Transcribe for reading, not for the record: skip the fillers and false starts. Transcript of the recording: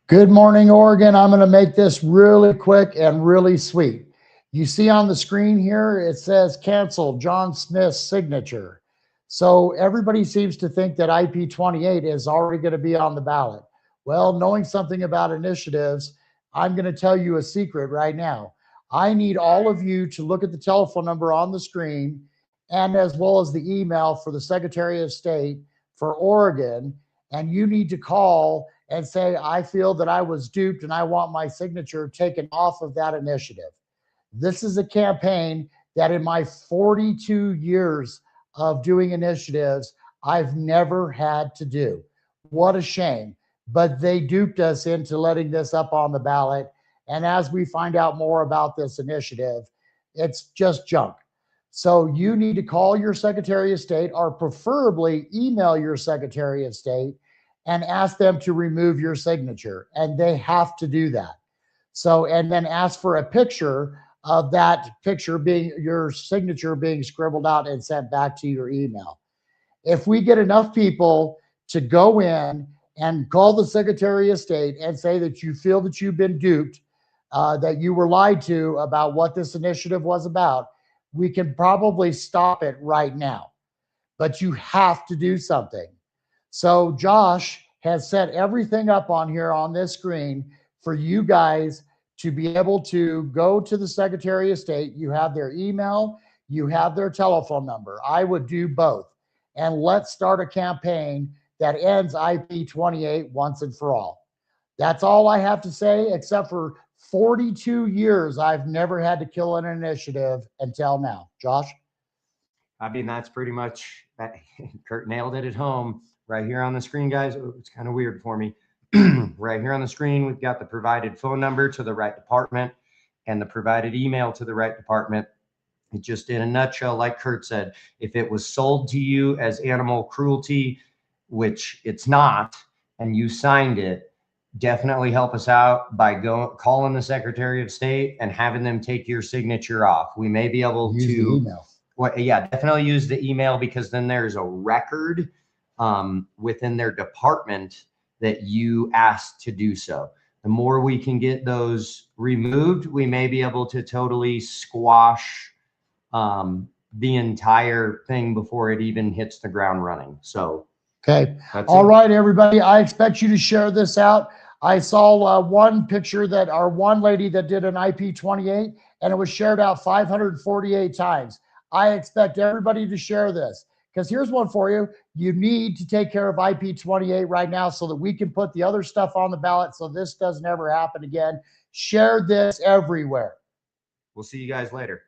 Good morning, Oregon. I'm going to make this really quick and really sweet. You see on the screen here, it says cancel John Smith's signature. So everybody seems to think that IP28 is already going to be on the ballot. Well, knowing something about initiatives, I'm going to tell you a secret right now. I need all of you to look at the telephone number on the screen and as well as the email for the Secretary of State for Oregon. And you need to call and say, I feel that I was duped and I want my signature taken off of that initiative. This is a campaign that in my 42 years of doing initiatives, I've never had to do. What a shame. But they duped us into letting this up on the ballot. And as we find out more about this initiative, it's just junk. So you need to call your Secretary of State or preferably email your Secretary of State and ask them to remove your signature. And they have to do that. So, and then ask for a picture of that picture being your signature being scribbled out and sent back to your email. If we get enough people to go in and call the Secretary of State and say that you feel that you've been duped, that you were lied to about what this initiative was about, we can probably stop it right now. But you have to do something. So Josh has set everything up on here on this screen for you guys to be able to go to the Secretary of State. You have their email, you have their telephone number. I would do both. And let's start a campaign that ends IP28 once and for all. That's all I have to say, except for 42 years, I've never had to kill an initiative until now. Josh? I mean, that's pretty much that. Kurt nailed it at home. Right here on the screen, guys. Oh, it's kind of weird for me. Right here on the screen, we've got the provided phone number to the right department and the provided email to the right department. It just, in a nutshell, like Kurt said, if it was sold to you as animal cruelty, which it's not, and you signed it, definitely help us out by calling the Secretary of State and having them take your signature off. We may be able Use to the email. Well, yeah, definitely use the email, because then there's a record within their department that you asked to do so. The more we can get those removed, we may be able to totally squash the entire thing before it even hits the ground running. So, okay. All right, everybody. I expect you to share this out. I saw one picture that, or one lady that did an IP28, and it was shared out 548 times. I expect everybody to share this, because here's one for you. You need to take care of IP28 right now so that we can put the other stuff on the ballot so this doesn't ever happen again. Share this everywhere. We'll see you guys later.